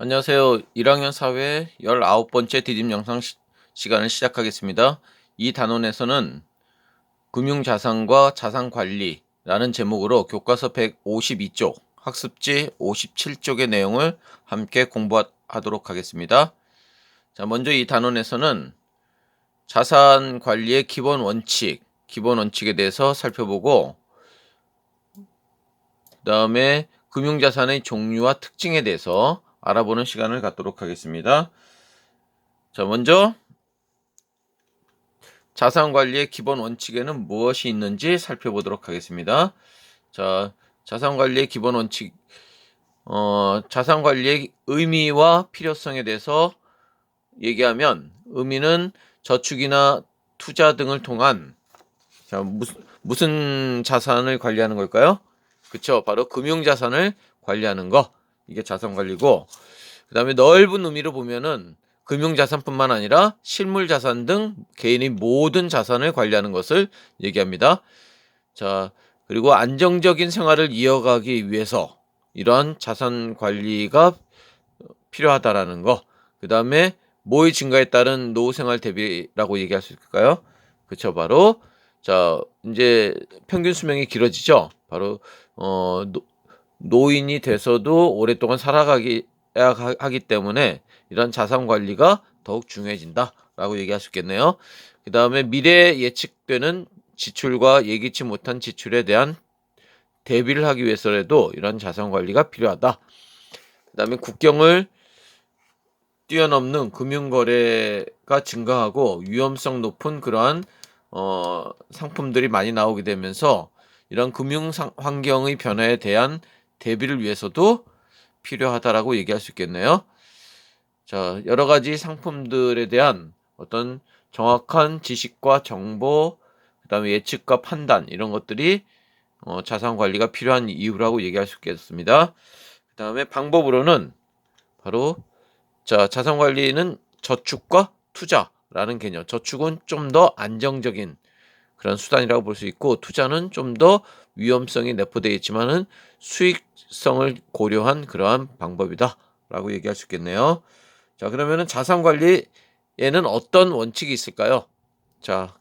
안녕하세요. 1학년 사회 19번째 디딤 영상 시간을 시작하겠습니다. 이 단원에서는 금융자산과 자산관리라는 제목으로 교과서 152쪽, 학습지 57쪽의 내용을 함께 공부하도록 하겠습니다. 자, 먼저 이 단원에서는 자산관리의 기본 원칙에 대해서 살펴보고, 그 다음에 금융자산의 종류와 특징에 대해서 알아보는 시간을 갖도록 하겠습니다. 자, 먼저 자산관리의 기본 원칙에는 무엇이 있는지 살펴보도록 하겠습니다. 자, 자산관리의 기본 원칙, 자산관리의 의미와 필요성에 대해서 얘기하면, 의미는 저축이나 투자 등을 통한, 자, 무슨 자산을 관리하는 걸까요? 그쵸, 바로 금융자산을 관리하는 거, 이게 자산관리고, 그 다음에 넓은 의미로 보면은 금융자산뿐만 아니라 실물자산 등 개인의 모든 자산을 관리하는 것을 얘기합니다. 자, 그리고 안정적인 생활을 이어가기 위해서 이러한 자산 관리가 필요하다라는 거. 그 다음에 모의 증가에 따른 노후 생활 대비라고 얘기할 수 있을까요? 그쵸, 바로 자, 이제 평균 수명이 길어지죠. 바로 노인이 돼서도 오랫동안 살아가기 하기 때문에 이런 자산 관리가 더욱 중요해진다라고 얘기할 수 있겠네요. 그 다음에 미래에 예측되는 지출과 예기치 못한 지출에 대한 대비를 하기 위해서라도 이런 자산 관리가 필요하다. 그 다음에 국경을 뛰어넘는 금융거래가 증가하고 위험성 높은 그러한 상품들이 많이 나오게 되면서 이런 금융 환경의 변화에 대한 대비를 위해서도 필요하다라고 얘기할 수 있겠네요. 자, 여러 가지 상품들에 대한 어떤 정확한 지식과 정보, 그다음에 예측과 판단 이런 것들이 자산 관리가 필요한 이유라고 얘기할 수 있겠습니다. 그다음에 방법으로는 바로 자산 관리는 저축과 투자라는 개념. 저축은 좀 더 안정적인 그런 수단이라고 볼 수 있고, 투자는 좀 더 위험성이 내포되어 있지만은 수익성을 고려한 그러한 방법이다라고 얘기할 수 있겠네요. 자, 그러면은 자산 관리에는 어떤 원칙이 있을까요? 자,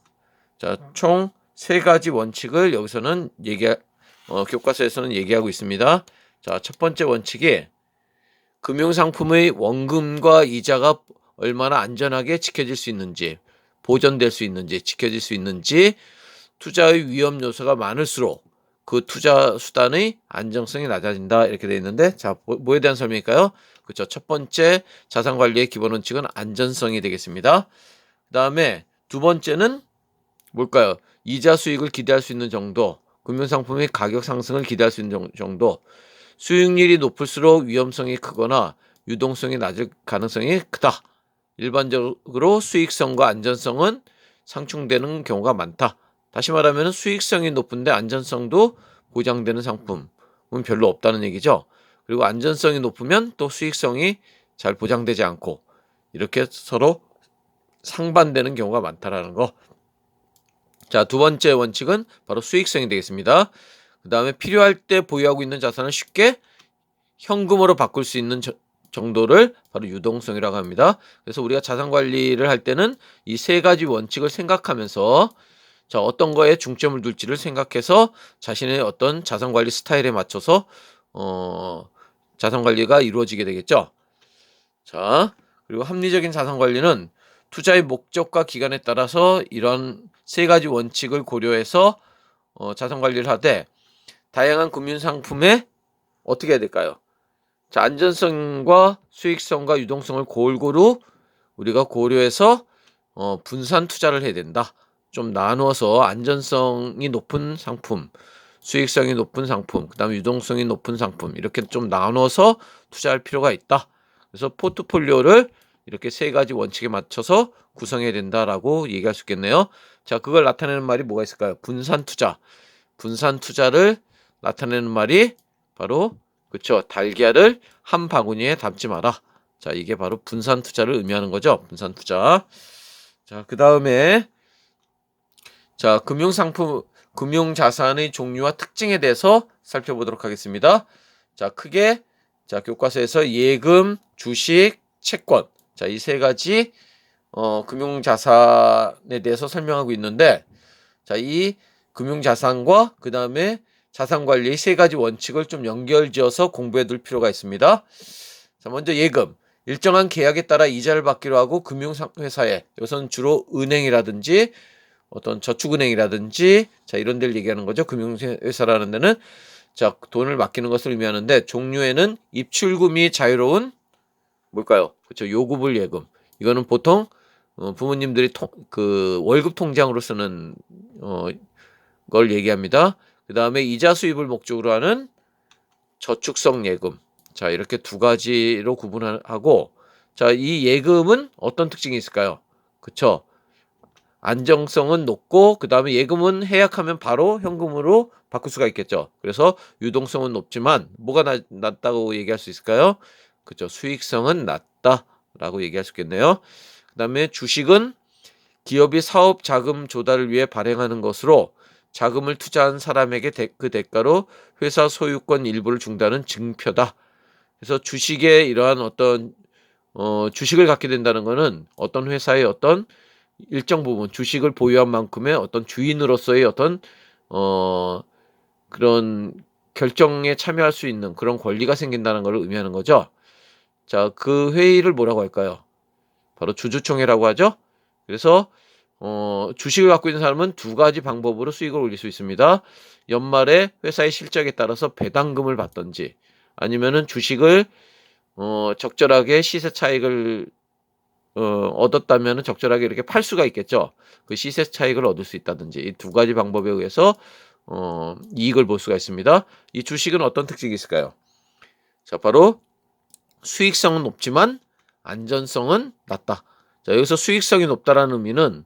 총 세 가지 원칙을 여기서는 교과서에서는 얘기하고 있습니다. 자, 첫 번째 원칙이 금융상품의 원금과 이자가 얼마나 안전하게 지켜질 수 있는지, 보존될 수 있는지, 지켜질 수 있는지, 투자의 위험 요소가 많을수록 그 투자 수단의 안정성이 낮아진다 이렇게 되어 있는데, 자, 뭐에 대한 설명일까요? 그렇죠. 첫 번째 자산 관리의 기본 원칙은 안전성이 되겠습니다. 그 다음에 두 번째는 뭘까요? 이자 수익을 기대할 수 있는 정도, 금융상품의 가격 상승을 기대할 수 있는 정도. 수익률이 높을수록 위험성이 크거나 유동성이 낮을 가능성이 크다. 일반적으로 수익성과 안전성은 상충되는 경우가 많다. 다시 말하면 수익성이 높은데 안전성도 보장되는 상품은 별로 없다는 얘기죠. 그리고 안전성이 높으면 또 수익성이 잘 보장되지 않고 이렇게 서로 상반되는 경우가 많다라는 거. 자, 두 번째 원칙은 바로 수익성이 되겠습니다. 그 다음에 필요할 때 보유하고 있는 자산을 쉽게 현금으로 바꿀 수 있는 정도를 바로 유동성이라고 합니다. 그래서 우리가 자산 관리를 할 때는 이 세 가지 원칙을 생각하면서 자, 어떤 거에 중점을 둘지를 생각해서 자신의 어떤 자산 관리 스타일에 맞춰서 자산 관리가 이루어지게 되겠죠. 자, 그리고 합리적인 자산 관리는 투자의 목적과 기간에 따라서 이런 세 가지 원칙을 고려해서 자산 관리를 하되, 다양한 금융 상품에 어떻게 해야 될까요? 자, 안전성과 수익성과 유동성을 골고루 우리가 고려해서 분산 투자를 해야 된다. 좀 나누어서 안전성이 높은 상품, 수익성이 높은 상품, 그다음에 유동성이 높은 상품 이렇게 좀 나누어서 투자할 필요가 있다. 그래서 포트폴리오를 이렇게 세 가지 원칙에 맞춰서 구성해야 된다라고 얘기할 수 있겠네요. 자, 그걸 나타내는 말이 뭐가 있을까요? 분산 투자. 분산 투자를 나타내는 말이 바로 그렇죠. 달걀을 한 바구니에 담지 마라. 자, 이게 바로 분산 투자를 의미하는 거죠. 분산 투자. 자, 그다음에 자, 금융 자산의 종류와 특징에 대해서 살펴보도록 하겠습니다. 자, 크게 자, 교과서에서 예금, 주식, 채권. 자, 이 세 가지 금융자산에 대해서 설명하고 있는데, 자, 이 금융자산과 그 다음에 자산관리의 세 가지 원칙을 좀 연결지어서 공부해 둘 필요가 있습니다. 자, 먼저 예금. 일정한 계약에 따라 이자를 받기로 하고 금융회사에, 이것은 주로 은행이라든지 어떤 저축은행이라든지, 자, 이런 데를 얘기하는 거죠. 금융회사라는 데는. 자, 돈을 맡기는 것을 의미하는데, 종류에는 입출금이 자유로운 뭘까요? 그렇죠. 요구불 예금. 이거는 보통 부모님들이 그 월급 통장으로 쓰는 걸 얘기합니다. 그 다음에 이자 수입을 목적으로 하는 저축성 예금. 자, 이렇게 두 가지로 구분하고, 자, 이 예금은 어떤 특징이 있을까요? 그쵸? 안정성은 높고, 그 다음에 예금은 해약하면 바로 현금으로 바꿀 수가 있겠죠. 그래서 유동성은 높지만 뭐가 낮다고 얘기할 수 있을까요? 그쵸? 수익성은 낮다라고 얘기할 수 있겠네요. 그 다음에 주식은 기업이 사업 자금 조달을 위해 발행하는 것으로 자금을 투자한 사람에게 그 대가로 회사 소유권 일부를 준다는 증표다. 그래서 주식에 이러한 어떤 주식을 갖게 된다는 것은 어떤 회사의 어떤 일정 부분 주식을 보유한 만큼의 어떤 주인으로서의 어떤 그런 결정에 참여할 수 있는 그런 권리가 생긴다는 걸 의미하는 거죠. 자, 그 회의를 뭐라고 할까요? 바로 주주총회라고 하죠. 그래서 주식을 갖고 있는 사람은 두 가지 방법으로 수익을 올릴 수 있습니다. 연말에 회사의 실적에 따라서 배당금을 받든지, 아니면은 주식을 적절하게 시세 차익을 얻었다면 적절하게 이렇게 팔 수가 있겠죠. 그 시세 차익을 얻을 수 있다든지, 이 두 가지 방법에 의해서 이익을 볼 수가 있습니다. 이 주식은 어떤 특징이 있을까요? 자, 바로 수익성은 높지만 안전성은 낮다. 자, 여기서 수익성이 높다라는 의미는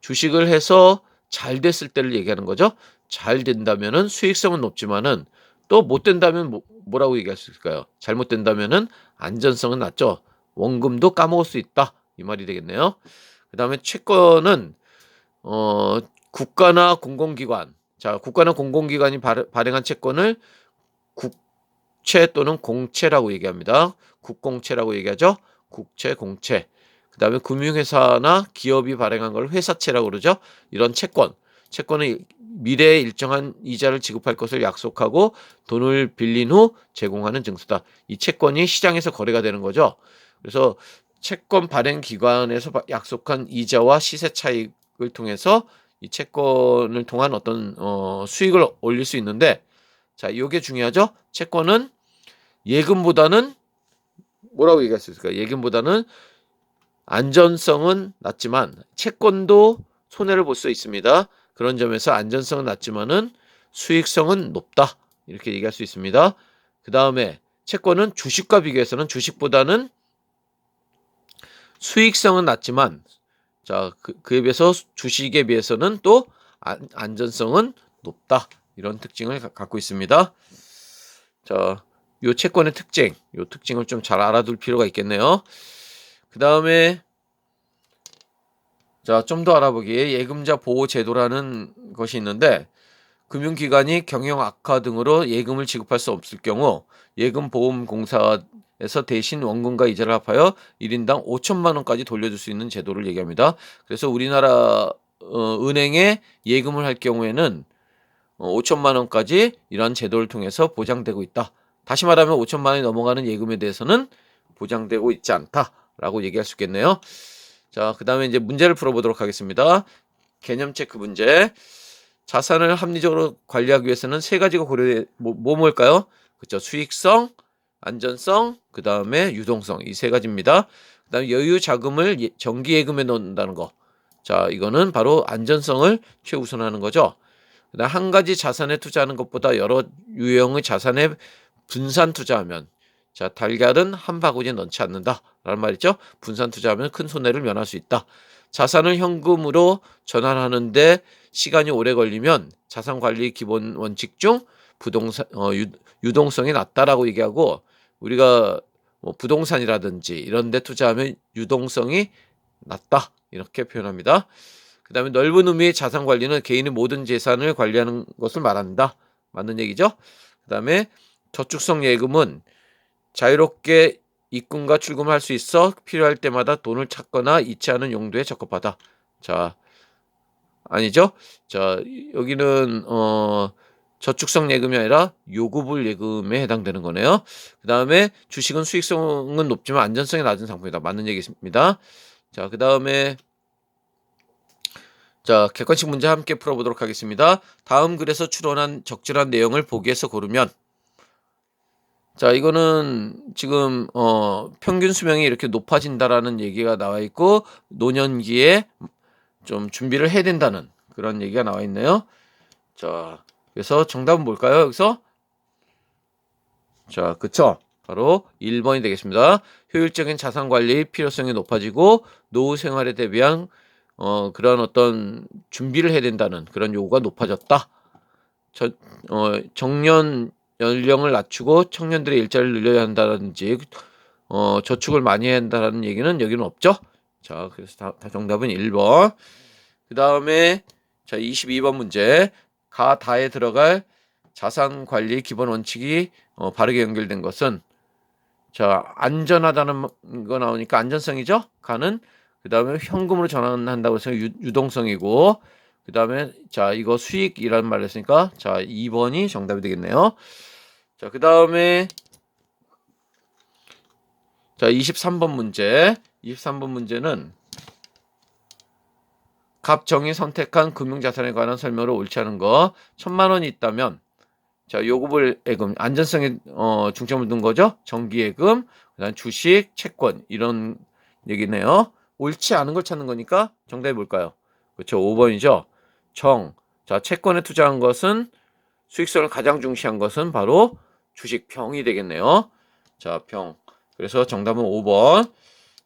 주식을 해서 잘 됐을 때를 얘기하는 거죠. 잘 된다면은 수익성은 높지만은 또 못 된다면 뭐라고 얘기할 수 있을까요? 잘못된다면은 안전성은 낮죠. 원금도 까먹을 수 있다. 이 말이 되겠네요. 그 다음에 채권은 국가나 공공기관, 자, 국가나 공공기관이 발행한 채권을 국채 또는 공채라고 얘기합니다. 국공채라고 얘기하죠. 국채, 공채. 그 다음에 금융회사나 기업이 발행한 걸 회사채라고 그러죠. 이런 채권은 미래에 일정한 이자를 지급할 것을 약속하고 돈을 빌린 후 제공하는 증서다. 이 채권이 시장에서 거래가 되는 거죠. 그래서 채권 발행 기관에서 약속한 이자와 시세 차익을 통해서 이 채권을 통한 어떤 수익을 올릴 수 있는데, 자, 이게 중요하죠. 채권은 예금보다는 뭐라고 얘기할 수 있을까요? 예금보다는 안전성은 낮지만 채권도 손해를 볼 수 있습니다. 그런 점에서 안전성은 낮지만은 수익성은 높다. 이렇게 얘기할 수 있습니다. 그 다음에 채권은 주식과 비교해서는 주식보다는 수익성은 낮지만, 자, 그에 비해서 주식에 비해서는 또 안전성은 높다. 이런 특징을 갖고 있습니다. 자, 요 채권의 특징, 요 특징을 좀 잘 알아둘 필요가 있겠네요. 그 다음에 자, 좀 더 알아보기에 예금자 보호 제도라는 것이 있는데, 금융기관이 경영 악화 등으로 예금을 지급할 수 없을 경우 예금보험공사에서 대신 원금과 이자를 합하여 1인당 5천만 원까지 돌려줄 수 있는 제도를 얘기합니다. 그래서 우리나라 은행에 예금을 할 경우에는 5천만 원까지 이러한 제도를 통해서 보장되고 있다. 다시 말하면 5천만 원이 넘어가는 예금에 대해서는 보장되고 있지 않다라고 얘기할 수 있겠네요. 자, 그 다음에 이제 문제를 풀어보도록 하겠습니다. 개념 체크 문제. 자산을 합리적으로 관리하기 위해서는 세 가지가 뭘까요? 그렇죠. 수익성, 안전성, 그 다음에 유동성. 이 세 가지입니다. 그 다음에 여유 자금을 정기예금에 넣는다는 거. 자, 이거는 바로 안전성을 최우선하는 거죠. 그다음 한 가지 자산에 투자하는 것보다 여러 유형의 자산에 분산 투자하면, 자, 달걀은 한 바구니에 넣지 않는다 라는 말이죠. 분산 투자하면 큰 손해를 면할 수 있다. 자산을 현금으로 전환하는데 시간이 오래 걸리면 자산관리 기본 원칙 중 유동성이 낮다라고 얘기하고, 우리가 뭐 부동산이라든지 이런 데 투자하면 유동성이 낮다 이렇게 표현합니다. 그 다음에 넓은 의미의 자산관리는 개인의 모든 재산을 관리하는 것을 말한다. 맞는 얘기죠. 그 다음에 저축성 예금은 자유롭게 입금과 출금을 할 수 있어 필요할 때마다 돈을 찾거나 잊지 않은 용도에 적합하다. 자, 아니죠? 자, 여기는 저축성 예금이 아니라 요구불 예금에 해당되는 거네요. 그다음에 주식은 수익성은 높지만 안전성이 낮은 상품이다. 맞는 얘기입니다. 자, 그다음에 자, 객관식 문제 함께 풀어보도록 하겠습니다. 다음 글에서 추론한 적절한 내용을 보기에서 고르면, 자, 이거는 지금 평균 수명이 이렇게 높아진다라는 얘기가 나와 있고 노년기에 좀 준비를 해야 된다는 그런 얘기가 나와 있네요. 자, 그래서 정답은 뭘까요? 여기서 자, 그쵸? 바로 1번이 되겠습니다. 효율적인 자산 관리 필요성이 높아지고 노후 생활에 대비한 그런 어떤 준비를 해야 된다는 그런 요구가 높아졌다. 정년 연령을 낮추고 청년들의 일자리를 늘려야 한다든지 저축을 많이 해야 한다는 얘기는 여기는 없죠. 자, 그래서 다 정답은 1번. 그 다음에 자 22번 문제. 다에 들어갈 자산 관리 기본 원칙이 바르게 연결된 것은 자 안전하다는 거 나오니까 안전성이죠. 가는 그 다음에 현금으로 전환한다고 해서 유동성이고 그 다음에 자 이거 수익이라는 말을 했으니까 자 2번이 정답이 되겠네요. 자 그 다음에 자 23번 문제. 23번 문제는 갑정이 선택한 금융자산에 관한 설명을 옳지 않은 거 1,000만 원이 있다면 자 요구불 예금 안전성에 중점을 둔 거죠. 정기예금 그다음 주식 채권 이런 얘기네요. 옳지 않은 걸 찾는 거니까 정답이 뭘까요? 그렇죠. 5번이죠. 자 채권에 투자한 것은 수익성을 가장 중시한 것은 바로 주식 병이 되겠네요. 자 병. 그래서 정답은 5번.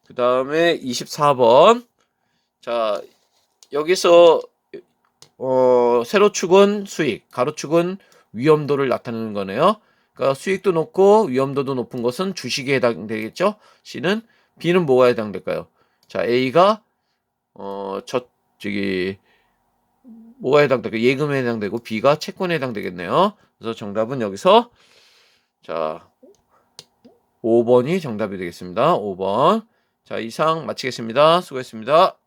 그 다음에 24번. 자 여기서 세로축은 수익, 가로축은 위험도를 나타내는 거네요. 그러니까 수익도 높고 위험도도 높은 것은 주식에 해당되겠죠. C는 B는 뭐가 해당될까요? 자 A가 뭐가 해당될까요? 예금에 해당되고 B가 채권에 해당되겠네요. 그래서 정답은 여기서 자 5번이 정답이 되겠습니다. 5번. 자 이상 마치겠습니다. 수고했습니다.